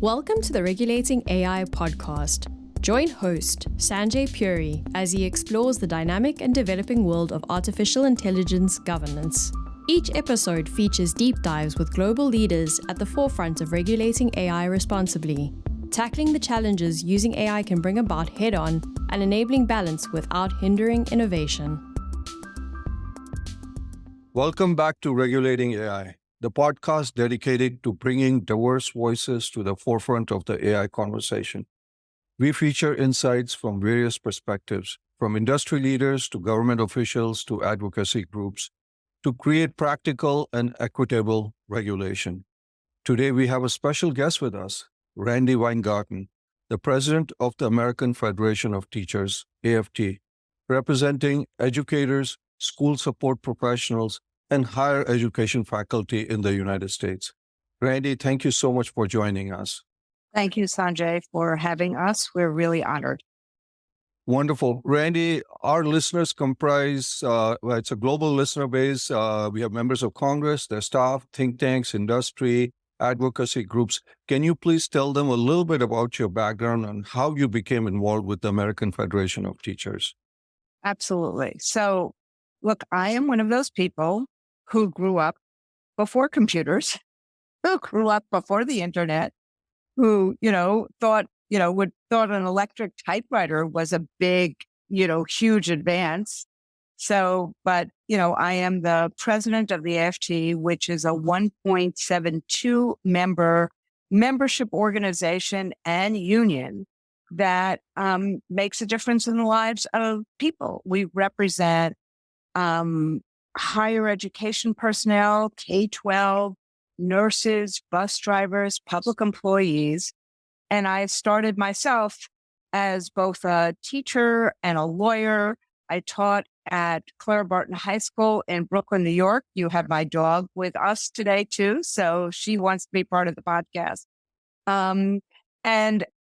Welcome to the Regulating AI podcast. Join host Sanjay Puri as he explores the dynamic and developing world of artificial intelligence governance. Each episode features deep dives with global leaders at the forefront of regulating AI responsibly, tackling the challenges using AI can bring about head-on and enabling balance without hindering innovation. Welcome back to Regulating AI, the podcast dedicated to bringing diverse voices to the forefront of the AI conversation. We feature insights from various perspectives, from industry leaders to government officials to advocacy groups, to create practical and equitable regulation. Today, we have a special guest with us, Randi Weingarten, the president of the American Federation of Teachers, AFT, representing educators, school support professionals, and higher education faculty in the United States. Randi, thank you so much for joining us. Thank you, Sanjay, for having us. We're really honored. Wonderful. Randi, our listeners comprise, it's a global listener base. We have members of Congress, their staff, think tanks, industry, advocacy groups. Can you please tell them a little bit about your background and how you became involved with the American Federation of Teachers? Absolutely. So, look, I am one of those people who grew up before computers, who grew up before the internet, who, thought an electric typewriter was a big, huge advance. So, but, I am the president of the AFT, which is a 1.72 membership organization and union that makes a difference in the lives of people. We represent higher education personnel, K-12, nurses, bus drivers, public employees. And I started myself as both a teacher and a lawyer. I taught at Clara Barton High School in Brooklyn, New York. You have my dog with us today too, so she wants to be part of the podcast. And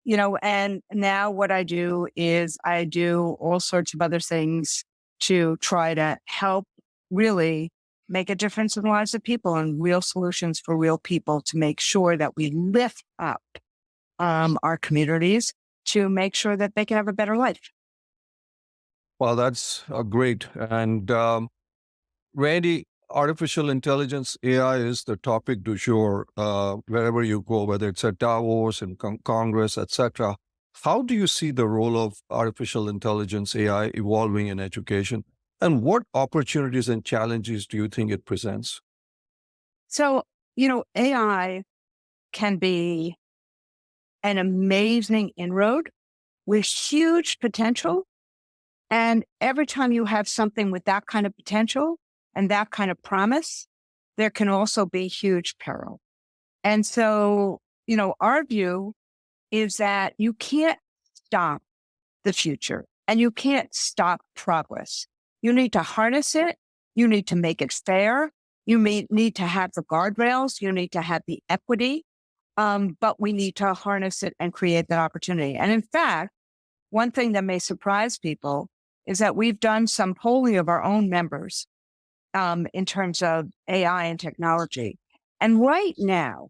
now what I do is I do all sorts of other things to try to help really make a difference in the lives of people and real solutions for real people to make sure that we lift up our communities to make sure that they can have a better life. Well, that's great. And Randi, artificial intelligence, AI is the topic du jour wherever you go, whether it's at Davos and Congress, etc. How do you see the role of artificial intelligence, AI, evolving in education? And what opportunities and challenges do you think it presents? So, AI can be an amazing inroad with huge potential. And every time you have something with that kind of potential and that kind of promise, there can also be huge peril. And so, our view is that you can't stop the future and you can't stop progress. You need to harness it. You need to make it fair. You need to have the guardrails. You need to have the equity. But we need to harness it and create that opportunity. And in fact, one thing that may surprise people is that we've done some polling of our own members in terms of AI and technology. And right now,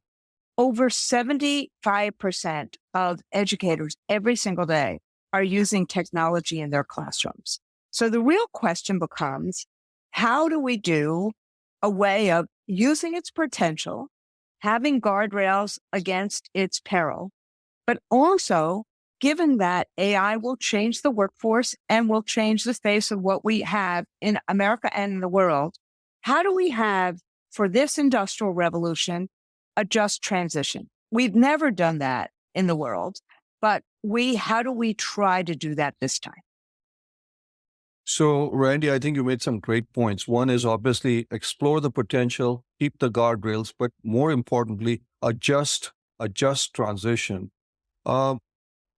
over 75% of educators every single day are using technology in their classrooms. So the real question becomes, how do we do a way of using its potential, having guardrails against its peril, but also given that AI will change the workforce and will change the face of what we have in America and in the world, how do we have, for this industrial revolution, a just transition? We've never done that in the world, but how do we try to do that this time? So, Randi, I think you made some great points. One is obviously explore the potential, keep the guardrails, but more importantly, adjust transition.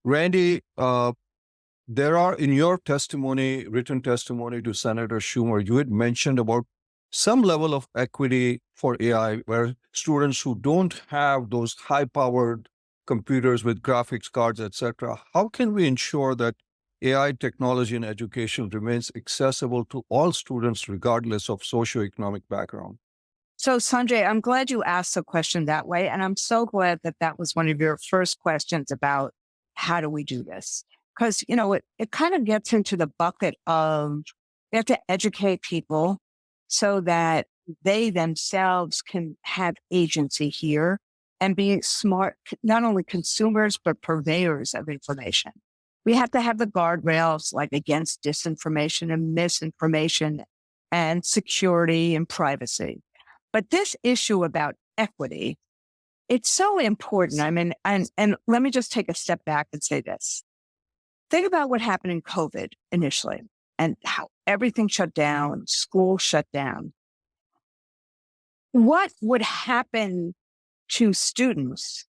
Randi, there are in your testimony, written testimony to Senator Schumer, you had mentioned about some level of equity for AI, where students who don't have those high-powered computers with graphics cards, etc., how can we ensure that AI technology in education remains accessible to all students regardless of socioeconomic background? So, Sanjay, I'm glad you asked the question that way. And I'm so glad that that was one of your first questions about how do we do this? Because, it kind of gets into the bucket of we have to educate people so that they themselves can have agency here and be smart, not only consumers, but purveyors of information. We have to have the guardrails like against disinformation and misinformation and security and privacy. But this issue about equity, it's so important. I mean, and let me just take a step back and say this. Think about what happened in COVID initially and how everything shut down, school shut down. What would happen to students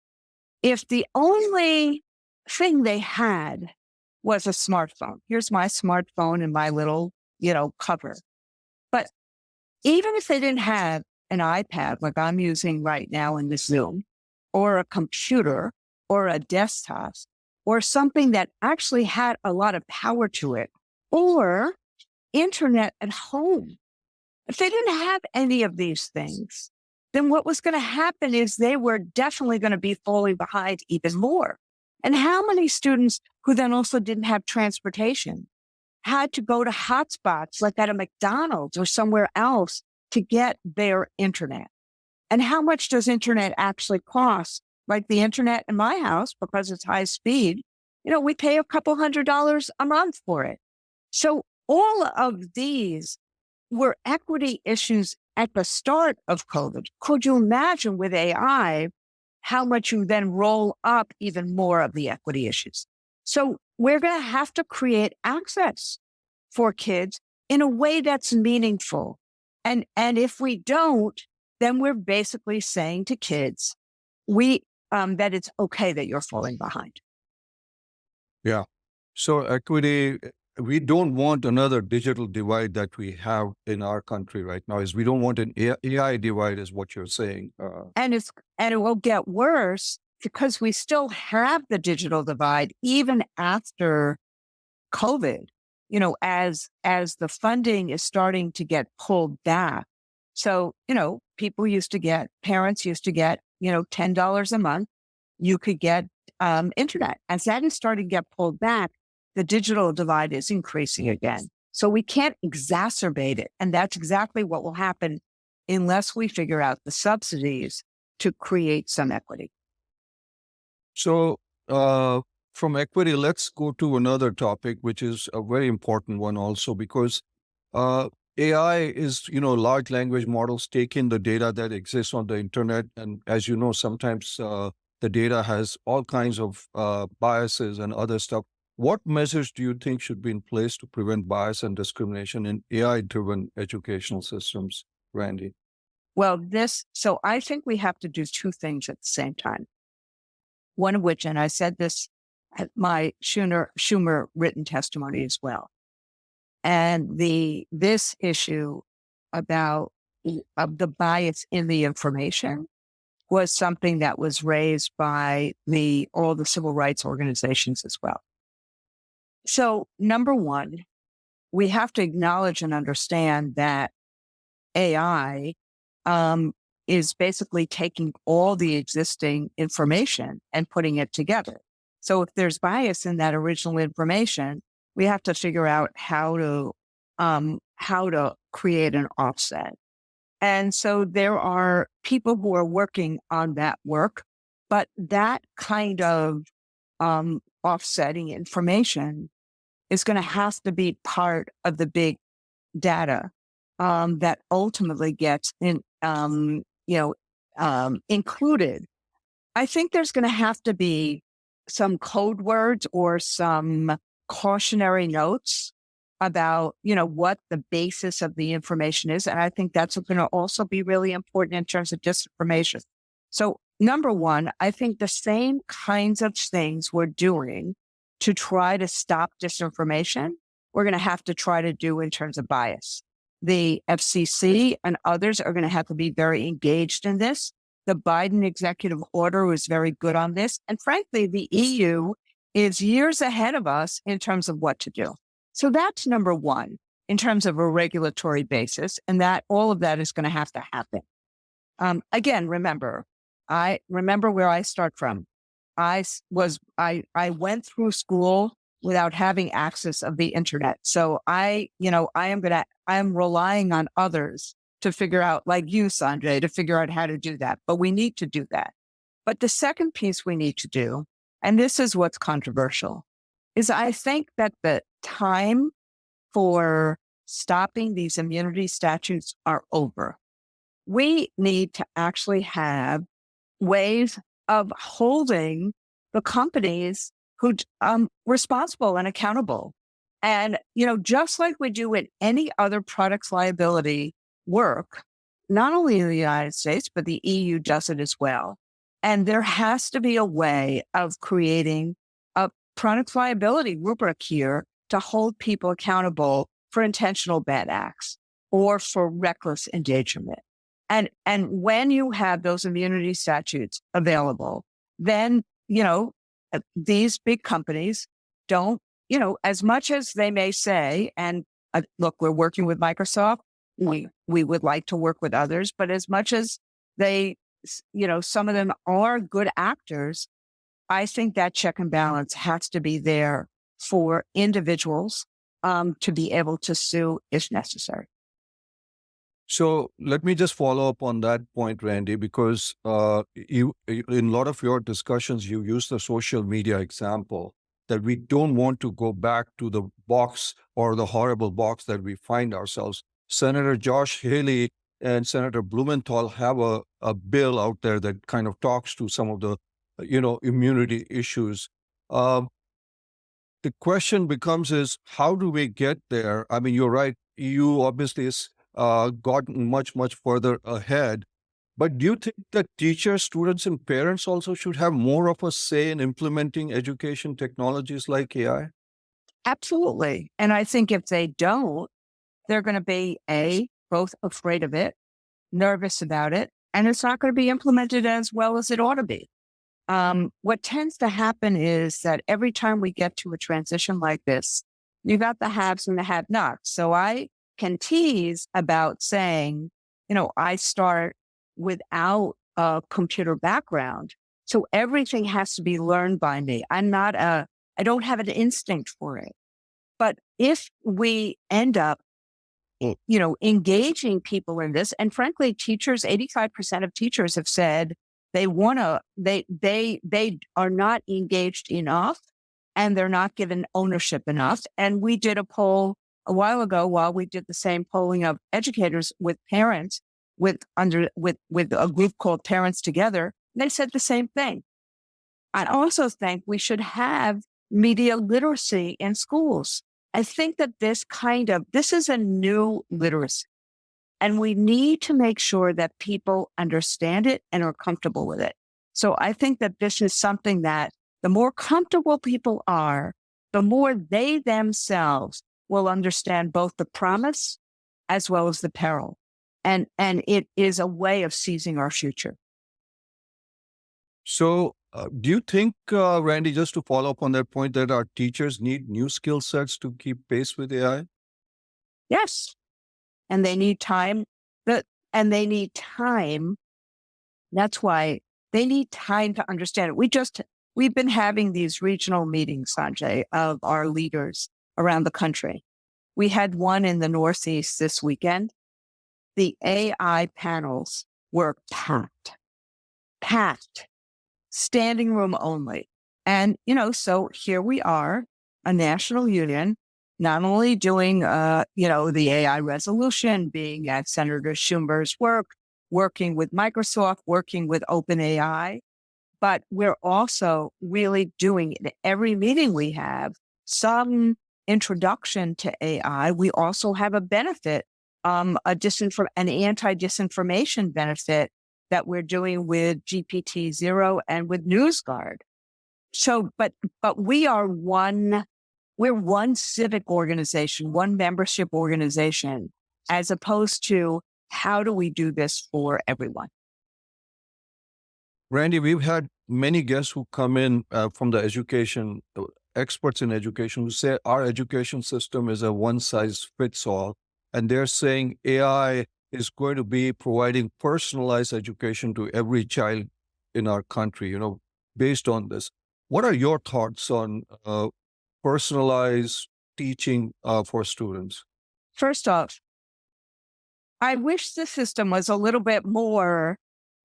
if the only thing they had was a smartphone? Here's my smartphone and my little, cover. But even if they didn't have an iPad like I'm using right now in this Zoom, or a computer, or a desktop, or something that actually had a lot of power to it, or internet at home. If they didn't have any of these things, then what was going to happen is they were definitely going to be falling behind even more. And how many students who then also didn't have transportation had to go to hotspots like at a McDonald's or somewhere else to get their internet? And how much does internet actually cost? Like the internet in my house, because it's high speed, we pay a couple $100 a month for it. So all of these were equity issues at the start of COVID. Could you imagine with AI how much you then roll up even more of the equity issues? So we're going to have to create access for kids in a way that's meaningful. And if we don't, then we're basically saying to kids, that it's okay that you're falling behind. Yeah. So equity, we don't want another digital divide that we have in our country right now. Is we don't want an AI divide, is what you're saying. And it will get worse because we still have the digital divide even after COVID. As the funding is starting to get pulled back. So, parents used to get, $10 a month. You could get internet. As that is starting to get pulled back, the digital divide is increasing again. So we can't exacerbate it. And that's exactly what will happen unless we figure out the subsidies to create some equity. So from equity, let's go to another topic, which is a very important one also, because AI is, large language models take in the data that exists on the internet. And as you know, sometimes the data has all kinds of biases and other stuff. What measures do you think should be in place to prevent bias and discrimination in AI-driven educational systems, Randi? Well, so I think we have to do two things at the same time. One of which, and I said this at my Schumer written testimony as well. And this issue about the bias in the information was something that was raised by all the civil rights organizations as well. So number one, we have to acknowledge and understand that AI is basically taking all the existing information and putting it together. So if there's bias in that original information, we have to figure out how to create an offset. And so there are people who are working on that work, but that kind of offsetting information is going to have to be part of the big data that ultimately gets included. I think there's going to have to be some code words or some cautionary notes about, what the basis of the information is. And I think that's going to also be really important in terms of disinformation. So number one, I think the same kinds of things we're doing to try to stop disinformation, we're going to have to try to do in terms of bias. The FCC and others are going to have to be very engaged in this. The Biden executive order was very good on this. And frankly, the EU is years ahead of us in terms of what to do. So that's number one in terms of a regulatory basis. And that all of that is going to have to happen. Again, I remember where I start from. I went through school without having access of the internet. So I am relying on others to figure out, like you, Sanjay, to figure out how to do that. But we need to do that. But the second piece we need to do, and this is what's controversial, is I think that the time for stopping these immunity statutes are over. We need to actually have ways of holding the companies who responsible and accountable. And, just like we do in any other products liability work, not only in the United States, but the EU does it as well. And there has to be a way of creating a product liability rubric here to hold people accountable for intentional bad acts or for reckless endangerment. And when you have those immunity statutes available, then, these big companies don't, as much as they may say, and look, we're working with Microsoft. We would like to work with others, but as much as they, some of them are good actors, I think that check and balance has to be there for individuals to be able to sue if necessary. So let me just follow up on that point, Randy, because in a lot of your discussions, you use the social media example that we don't want to go back to the box or the horrible box that we find ourselves. Senator Josh Haley and Senator Blumenthal have a bill out there that kind of talks to some of the, immunity issues. The question becomes is, how do we get there? I mean, you're right. EU obviously is gotten much, much further ahead. But do you think that teachers, students, and parents also should have more of a say in implementing education technologies like AI? Absolutely. And I think if they don't, they're going to be both afraid of it, nervous about it, and it's not going to be implemented as well as it ought to be. What tends to happen is that every time we get to a transition like this, you got the haves and the have-nots. So I can tease about saying, I start without a computer background. So everything has to be learned by me. I don't have an instinct for it. But if we end up, engaging people in this, and frankly, teachers, 85% of teachers have said they are not engaged enough and they're not given ownership enough. And we did a poll a while ago while we did the same polling of educators with parents with a group called Parents Together. They said the same thing. I also think we should have media literacy in schools. I think that this is a new literacy, and we need to make sure that people understand it and are comfortable with it. So I think that this is something that the more comfortable people are, the more they themselves will understand both the promise as well as the peril. And it is a way of seizing our future. So do you think, Randy, just to follow up on that point, that our teachers need new skill sets to keep pace with AI? Yes. And they need time. That's why they need time to understand it. We've been having these regional meetings, Sanjay, of our leaders around the country. We had one in the Northeast this weekend. The AI panels were packed, standing room only. And, so here we are, a national union, not only doing, the AI resolution, being at Senator Schumer's work, working with Microsoft, working with OpenAI, but we're also really doing in every meeting we have some introduction to AI. We also have a benefit, an anti-disinformation benefit that we're doing with GPT-0 and with NewsGuard. So, but we're one civic organization, one membership organization, as opposed to how do we do this for everyone? Randy, we've had many guests who come in from the education, experts in education, who say our education system is a one-size-fits-all. And they're saying AI is going to be providing personalized education to every child in our country, based on this. What are your thoughts on personalized teaching for students? First off, I wish the system was a little bit more,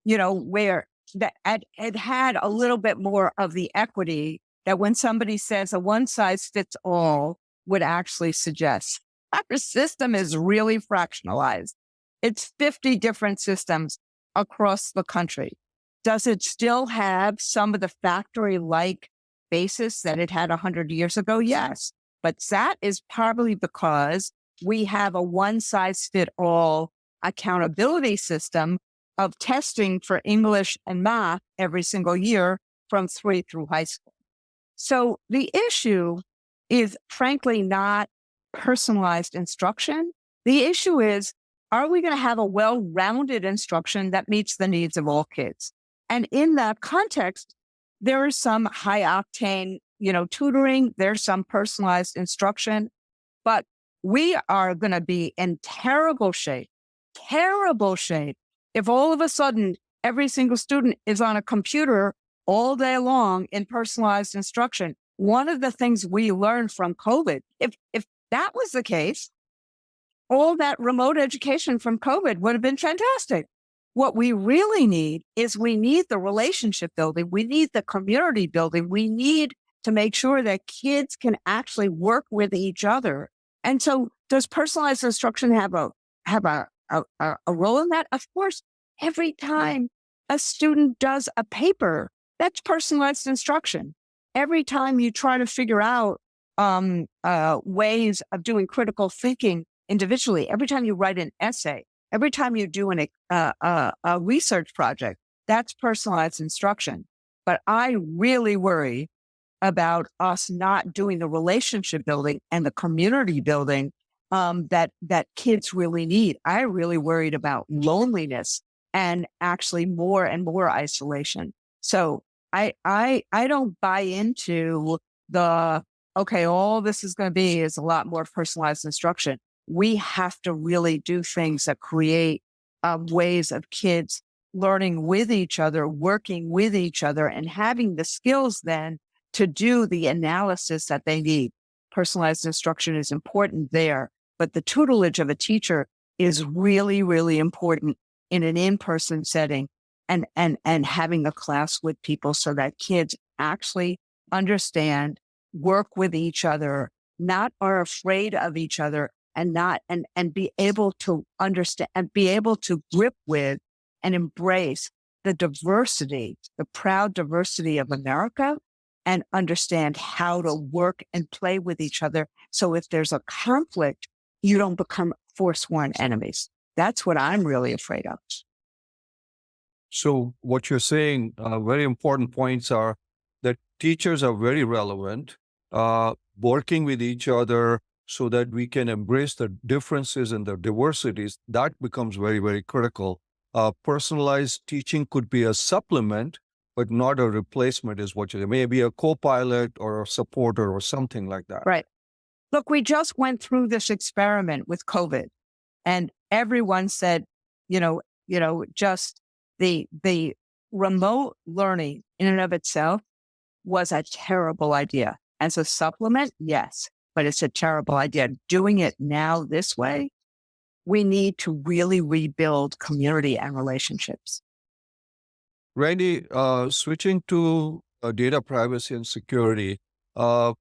where that it had a little bit more of the equity that when somebody says a one size fits all would actually suggest. Our system is really fractionalized. It's 50 different systems across the country. Does it still have some of the factory-like basis that it had 100 years ago? Yes. But that is probably because we have a one-size-fit-all accountability system of testing for English and math every single year from 3 through high school. So the issue is frankly not personalized instruction. The issue is, are we going to have a well-rounded instruction that meets the needs of all kids? And in that context, there is some high-octane, tutoring. There's some personalized instruction, but we are going to be in terrible shape, if all of a sudden every single student is on a computer all day long in personalized instruction. One of the things we learned from COVID, if that was the case, all that remote education from COVID would have been fantastic. What we really need is we need the relationship building. We need the community building. We need to make sure that kids can actually work with each other. And so does personalized instruction have a role in that? Of course, every time a student does a paper, that's personalized instruction. Every time you try to figure out ways of doing critical thinking individually, every time you write an essay, every time you do a research project, that's personalized instruction. But I really worry about us not doing the relationship building and the community building that kids really need. I'm really worried about loneliness and actually more and more isolation. So I don't buy into all this is going to be is a lot more personalized instruction. We have to really do things that create ways of kids learning with each other, working with each other, and having the skills then to do the analysis that they need. Personalized instruction is important there, but the tutelage of a teacher is really, really important in an in-person setting and having a class with people so that kids actually understand, work with each other, not are afraid of each other, and be able to understand and be able to grip with and embrace the diversity, the proud diversity of America, and understand how to work and play with each other. So if there's a conflict, you don't become forsworn enemies. That's what I'm really afraid of. So what you're saying, very important points are that teachers are very relevant, working with each other so that we can embrace the differences and the diversities. That becomes very, very critical. Personalized teaching could be a supplement, but not a replacement is what it may be a co-pilot or a supporter or something like that. Right. Look, we just went through this experiment with COVID and everyone said, just the remote learning in and of itself was a terrible idea. As a supplement, yes, but it's a terrible idea. Doing it now this way, we need to really rebuild community and relationships. Randy, switching to data privacy and security, do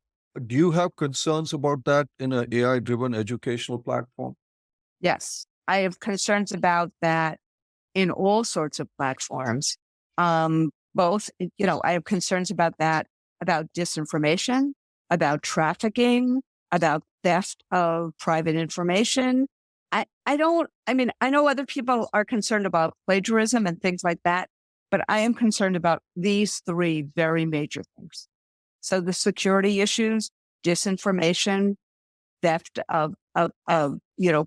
you have concerns about that in an AI-driven educational platform? Yes, I have concerns about that in all sorts of platforms. Both, I have concerns about that, about disinformation, about trafficking, about theft of private information. I know other people are concerned about plagiarism and things like that, but I am concerned about these three very major things. So the security issues, disinformation, theft of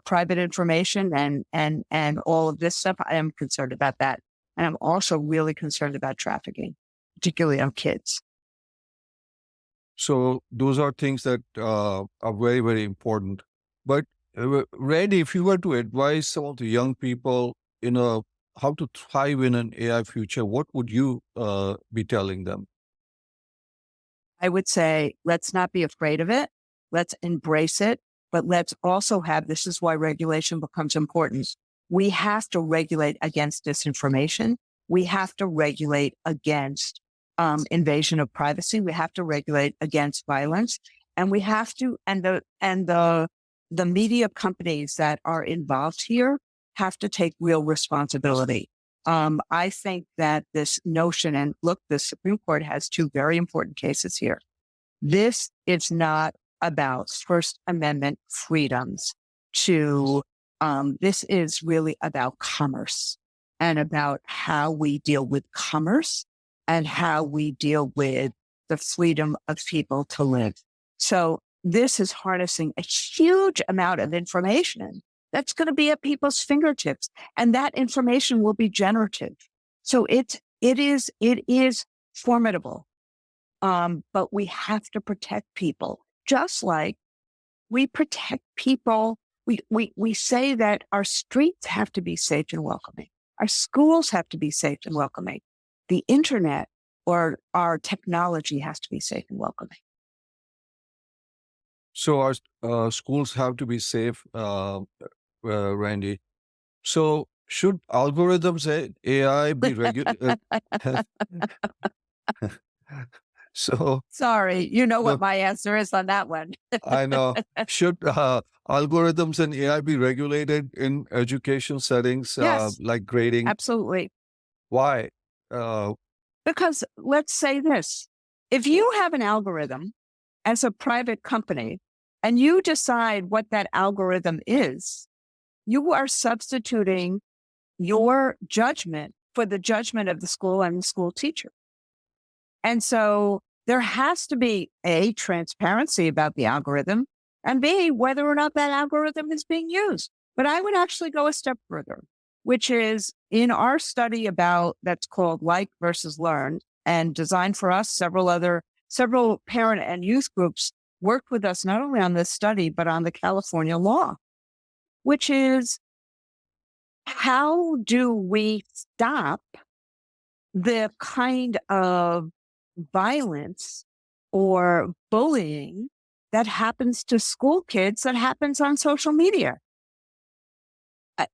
private information and all of this stuff. I am concerned about that. And I'm also really concerned about trafficking, particularly on kids. So those are things that are very, very important. But Randy, if you were to advise some of the young people how to thrive in an AI future, what would you be telling them? I would say, let's not be afraid of it. Let's embrace it, but let's also this is why regulation becomes important. We have to regulate against disinformation. We have to regulate against invasion of privacy. We have to regulate against violence, and we have to, and the media companies that are involved here have to take real responsibility. I think that this notion, and look, the Supreme Court has two very important cases here. This is not about First Amendment freedoms this is really about commerce and about how we deal with commerce and how we deal with the freedom of people to live. So this is harnessing a huge amount of information that's going to be at people's fingertips, and that information will be generative. So it is formidable. But we have to protect people, just like we protect people. We say that our streets have to be safe and welcoming. Our schools have to be safe and welcoming. The internet or our technology has to be safe and welcoming. So our schools have to be safe, Randy. So should algorithms AI be regulated? So sorry, you know what my answer is on that one. I know. Should algorithms and AI be regulated in education settings, yes, like grading? Absolutely. Why? Because let's say this: if you have an algorithm as a private company and you decide what that algorithm is, you are substituting your judgment for the judgment of the school and the school teacher. And so there has to be A, transparency about the algorithm, and B, whether or not that algorithm is being used. But I would actually go a step further, which is in our study that's called Like versus Learn, and designed for us, several parent and youth groups worked with us not only on this study, but on the California law, which is how do we stop the kind of violence or bullying that happens to school kids that happens on social media?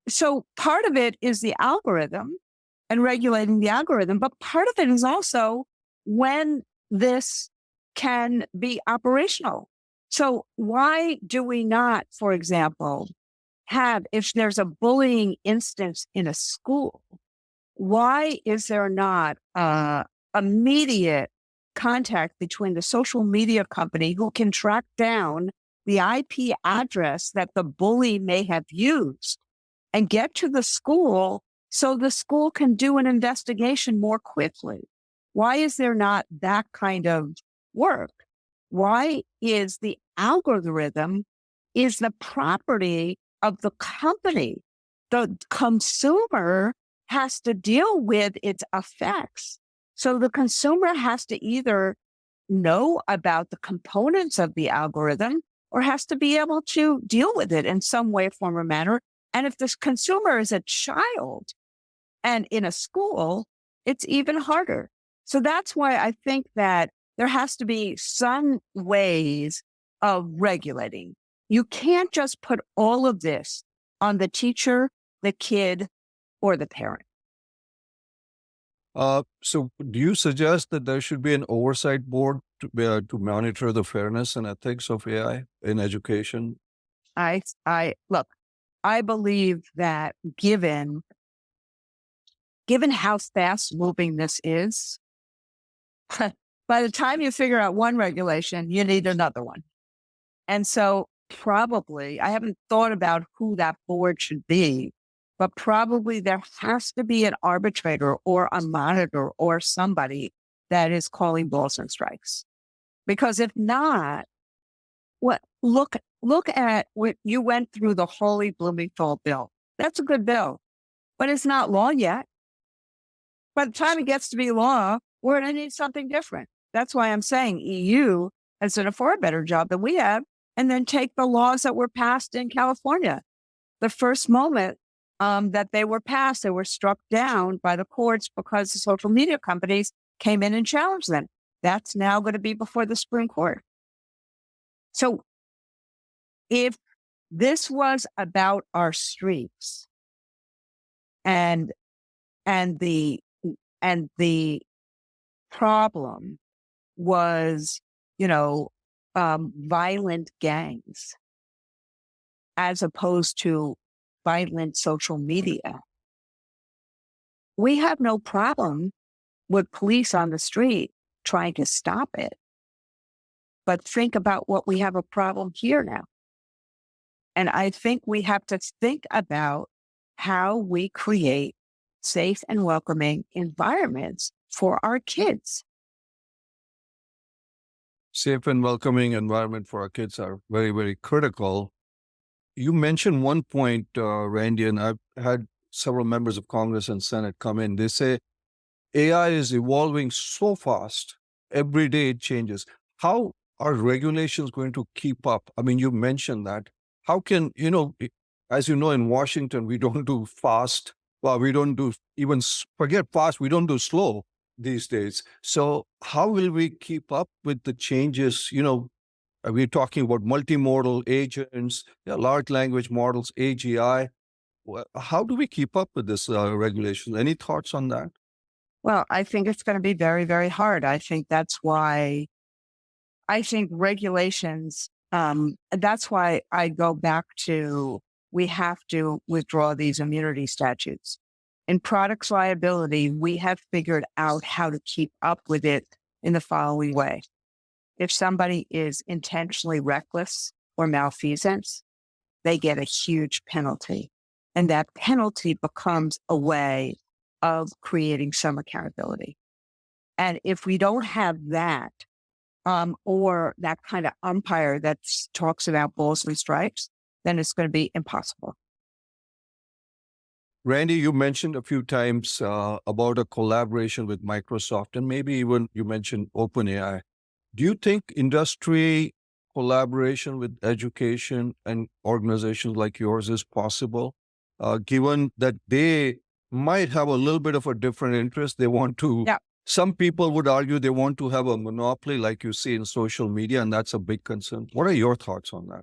So part of it is the algorithm and regulating the algorithm, but part of it is also when this can be operational. So why do we not, for example, if there's a bullying instance in a school, why is there not immediate contact between the social media company who can track down the IP address that the bully may have used and get to the school so the school can do an investigation more quickly? Why is there not that kind of work? Why is the algorithm is the property of the company? The consumer has to deal with its effects. So the consumer has to either know about the components of the algorithm or has to be able to deal with it in some way, form, or manner. And if this consumer is a child and in a school, it's even harder. So that's why I think that there has to be some ways of regulating. You can't just put all of this on the teacher, the kid, or the parent. So do you suggest that there should be an oversight board to monitor the fairness and ethics of AI in education? Look, I believe that given how fast moving this is, by the time you figure out one regulation, you need another one. And so probably, I haven't thought about who that board should be, but probably there has to be an arbitrator or a monitor or somebody that is calling balls and strikes. Because if not, look at what you went through, the Hawley Blumenthal bill. That's a good bill, but it's not law yet. By the time it gets to be law, we're going to need something different. That's why I'm saying EU has done a far better job than we have and then take the laws that were passed in California. The first moment that they were passed, they were struck down by the courts because the social media companies came in and challenged them. That's now going to be before the Supreme Court. So if this was about our streets and the problem was, violent gangs as opposed to violent social media, we have no problem with police on the street trying to stop it. But think about what we have a problem here now. And I think we have to think about how we create safe and welcoming environments for our kids. Safe and welcoming environment for our kids are very, very critical. You mentioned one point, Randy, and I've had several members of Congress and Senate come in. They say AI is evolving so fast. Every day it changes. How are regulations going to keep up? I mean, you mentioned that. How can, as you know, in Washington, we don't do fast. Well, we don't do forget fast. We don't do slow these days. So how will we keep up with the changes? We're talking about multimodal agents, large language models, AGI. How do we keep up with this regulation? Any thoughts on that? Well, I think it's going to be very, very hard. I think that's why regulations, that's why I go back to, we have to withdraw these immunity statutes. In products liability, we have figured out how to keep up with it in the following way. If somebody is intentionally reckless or malfeasance, they get a huge penalty. And that penalty becomes a way of creating some accountability. And if we don't have that, or that kind of umpire that talks about balls and strikes, then it's going to be impossible. Randy, you mentioned a few times about a collaboration with Microsoft, and maybe even you mentioned OpenAI. Do you think industry collaboration with education and organizations like yours is possible, given that they might have a little bit of a different interest? They want to, some people would argue they want to have a monopoly like you see in social media, and that's a big concern. What are your thoughts on that?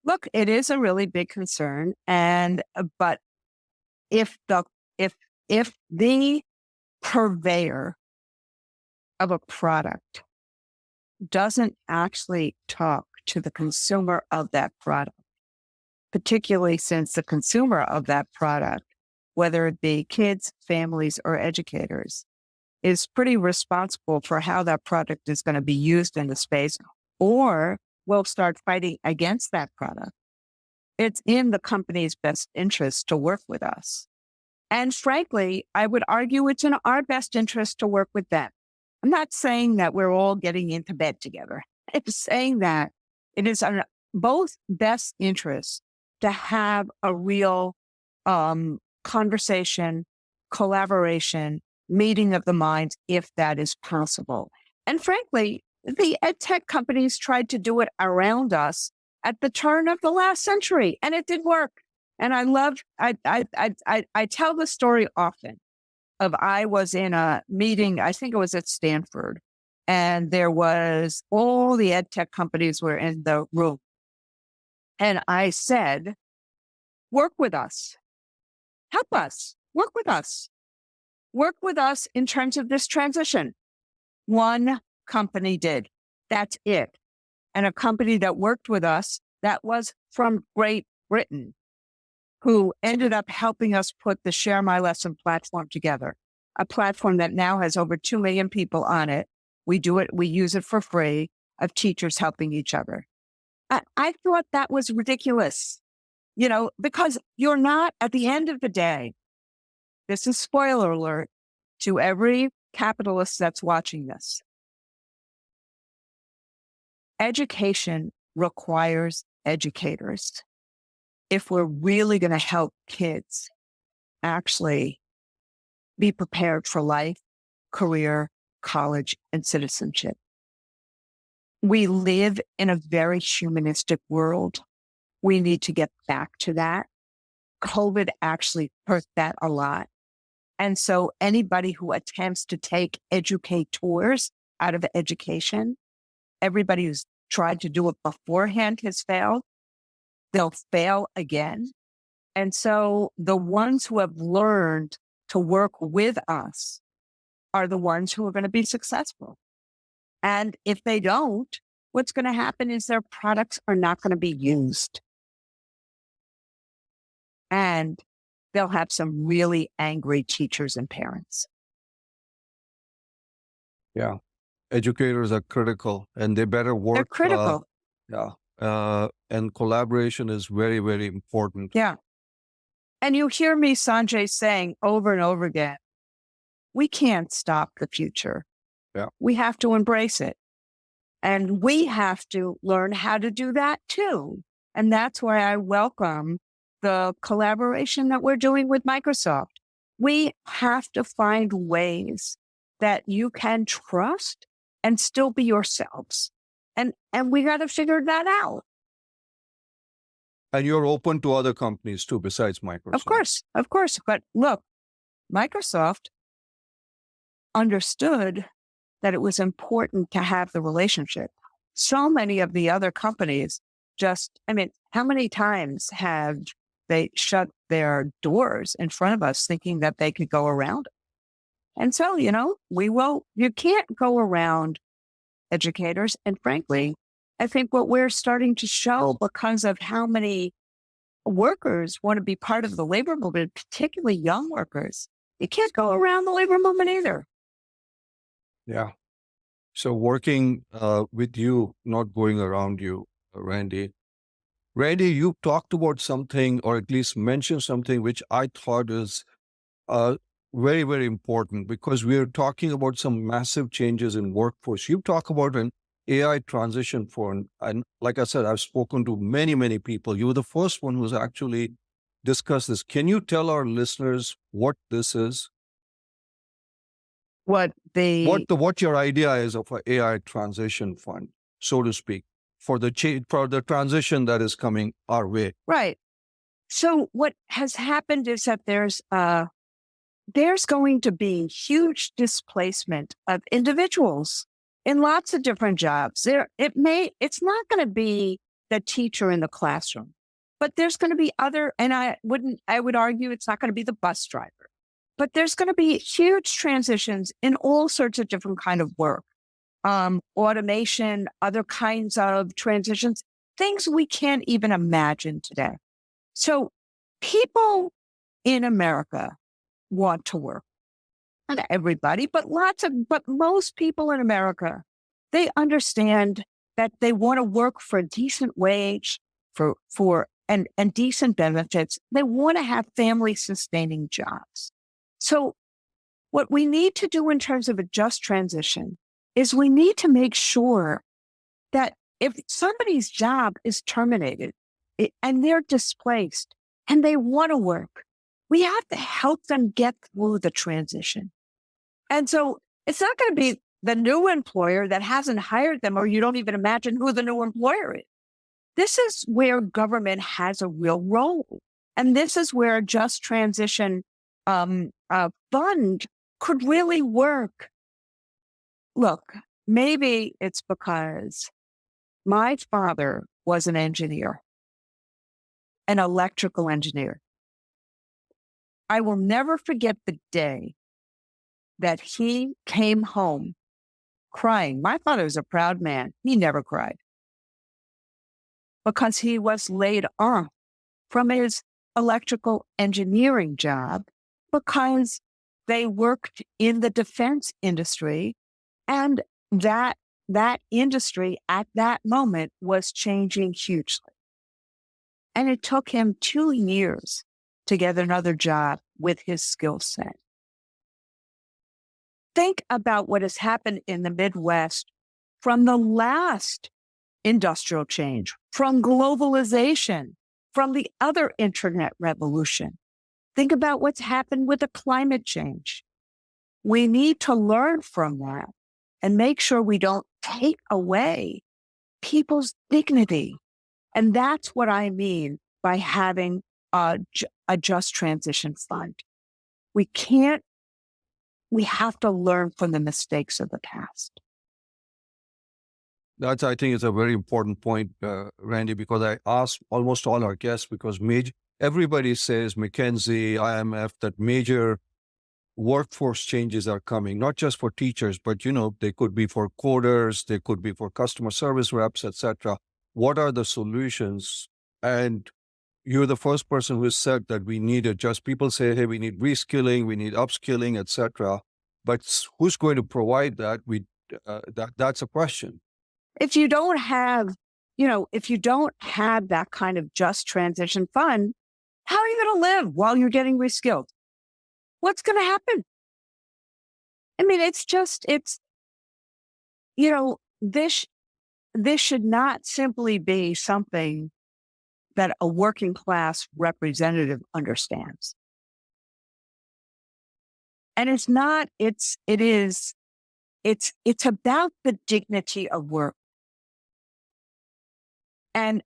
Look, it is a really big concern. But if the purveyor of a product doesn't actually talk to the consumer of that product, particularly since the consumer of that product, whether it be kids, families, or educators, is pretty responsible for how that product is going to be used in the space, or will start fighting against that product, it's in the company's best interest to work with us. And frankly, I would argue it's in our best interest to work with them. I'm not saying that we're all getting into bed together. I'm saying that it is in both best interests to have a real conversation, collaboration, meeting of the minds, if that is possible. And frankly, the ed tech companies tried to do it around us at the turn of the last century, and it did work. And I tell the story often of, I was in a meeting, I think it was at Stanford, and there was all the ed tech companies were in the room. And I said, work with us, help us, work with us in terms of this transition. One company did. That's it. And a company that worked with us that was from Great Britain, who ended up helping us put the Share My Lesson platform together, a platform that now has over 2 million people on it. We use it for free, of teachers helping each other. I thought that was ridiculous, because you're not, at the end of the day, this is spoiler alert to every capitalist that's watching this. Education requires educators. If we're really going to help kids actually be prepared for life, career, college, and citizenship. We live in a very humanistic world. We need to get back to that. COVID actually hurt that a lot. And so anybody who attempts to take educators out of education, everybody who's tried to do it beforehand has failed. They'll fail again. And so the ones who have learned to work with us are the ones who are going to be successful. And if they don't, what's going to happen is their products are not going to be used. And they'll have some really angry teachers and parents. Yeah. Educators are critical and they better work. They're critical. And collaboration is very, very important. Yeah. And you hear me, Sanjay, saying over and over again, we can't stop the future. Yeah. We have to embrace it. And we have to learn how to do that too. And that's why I welcome the collaboration that we're doing with Microsoft. We have to find ways that you can trust and still be yourselves. And we got to figure that out. And you're open to other companies too, besides Microsoft. Of course. But look, Microsoft understood that it was important to have the relationship. So many of the other companies how many times have they shut their doors in front of us thinking that they could go around it? And so, you can't go around educators. And frankly, I think what we're starting to show because of how many workers want to be part of the labor movement, particularly young workers, you can't go around the labor movement either. Yeah. So working with you, not going around you, Randi. Randi, you talked about something, or at least mentioned something, which I thought is very, very important, because we're talking about some massive changes in workforce. You talk about an AI transition fund. And like I said, I've spoken to many, many people. You were the first one who's actually discussed this. Can you tell our listeners what this is? What your idea is of an AI transition fund, so to speak, for the transition that is coming our way. Right. So what has happened is that there's going to be huge displacement of individuals in lots of different jobs. It's not going to be the teacher in the classroom, but there's going to be other, and I would argue it's not going to be the bus driver. But there's going to be huge transitions in all sorts of different kind of work, automation, other kinds of transitions, things we can't even imagine today. So people in America want to work. Not everybody, but most people in America, they understand that they want to work for a decent wage, and decent benefits. They want to have family sustaining jobs. So what we need to do in terms of a just transition is we need to make sure that if somebody's job is terminated and they're displaced and they want to work, we have to help them get through the transition. And so it's not going to be the new employer that hasn't hired them, or you don't even imagine who the new employer is. This is where government has a real role. And this is where a just transition fund could really work. Look, maybe it's because my father was an engineer, an electrical engineer. I will never forget the day that he came home crying. My father was a proud man. He never cried because he was laid off from his electrical engineering job because they worked in the defense industry, and that industry at that moment was changing hugely. And it took him 2 years to get another job with his skill set. Think about what has happened in the Midwest from the last industrial change, from globalization, from the other internet revolution. Think about what's happened with the climate change. We need to learn from that and make sure we don't take away people's dignity. And that's what I mean by having a just transition fund. We have to learn from the mistakes of the past. That's, I think, is a very important point, Randy, because I asked almost all our guests because everybody says, McKinsey, IMF, that major workforce changes are coming, not just for teachers, but, they could be for coders, they could be for customer service reps, etc. What are the solutions? And you're the first person who said that we need adjust. People say, hey, we need reskilling, we need upskilling, etc. But who's going to provide that? That's a question. If you don't have that kind of just transition fund, how are you going to live while you're getting reskilled? What's going to happen? I mean, this should not simply be something that a working class representative understands. And it's about the dignity of work and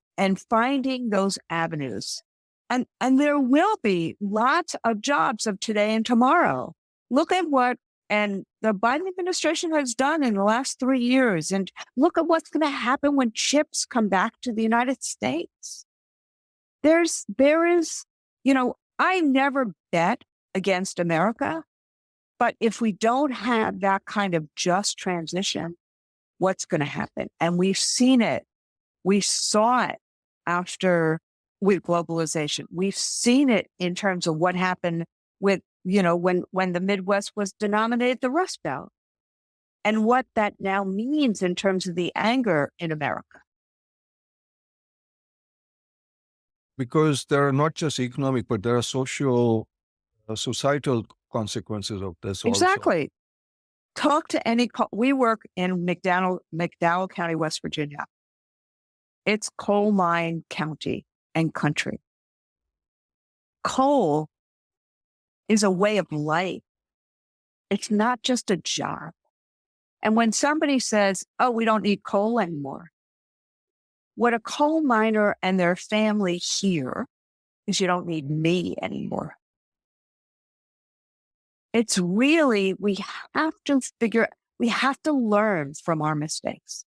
finding those avenues. And there will be lots of jobs of today and tomorrow. Look at what the Biden administration has done in the last 3 years, and look at what's going to happen when chips come back to the United States. There is, I never bet against America, but if we don't have that kind of just transition, what's going to happen? And we've seen it. We saw it with globalization. We've seen it in terms of what happened with, when the Midwest was denominated the Rust Belt, and what that now means in terms of the anger in America. Because there are not just economic, but there are societal consequences of this. Exactly. Talk to we work in McDowell County, West Virginia. It's coal mine county and country. Coal is a way of life. It's not just a job. And when somebody says, oh, we don't need coal anymore, what a coal miner and their family hear is you don't need me anymore. It's really, we have to learn from our mistakes.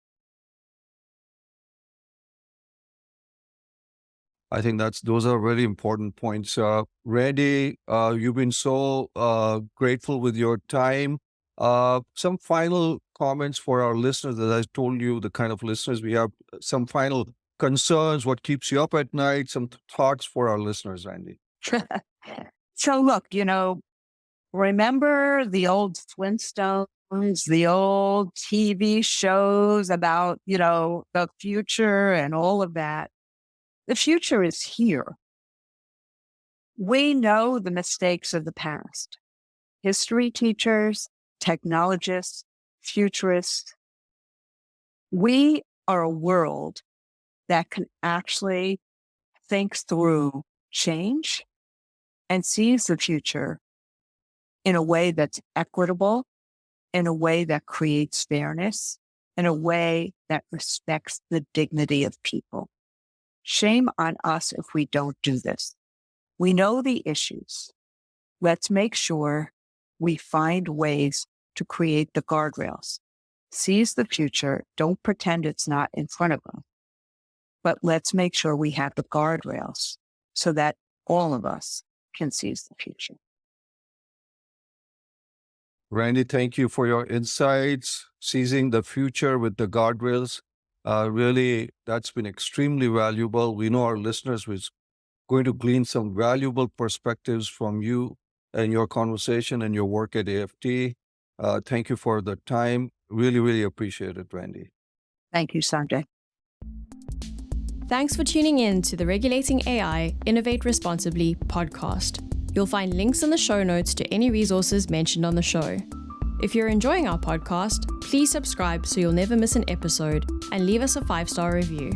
I think those are really important points. Randy, you've been so grateful with your time. Some final comments for our listeners. As I told you, the kind of listeners we have, some final concerns, what keeps you up at night, some thoughts for our listeners, Randy. So look, remember the old Flintstones, the old TV shows about, the future and all of that. The future is here. We know the mistakes of the past. History teachers, technologists, futurists. We are a world that can actually think through change and sees the future in a way that's equitable, in a way that creates fairness, in a way that respects the dignity of people. Shame on us if we don't do this. We know the issues. Let's make sure we find ways to create the guardrails. Seize the future. Don't pretend it's not in front of us. But let's make sure we have the guardrails so that all of us can seize the future. Randy, thank you for your insights. Seizing the future with the guardrails. Really, that's been extremely valuable. We know our listeners was going to glean some valuable perspectives from you and your conversation and your work at AFT. Thank you for the time. Really, really appreciate it, Randi. Thank you, Sanjay. Thanks for tuning in to the Regulating AI Innovate Responsibly podcast. You'll find links in the show notes to any resources mentioned on the show. If you're enjoying our podcast, please subscribe so you'll never miss an episode and leave us a 5-star review.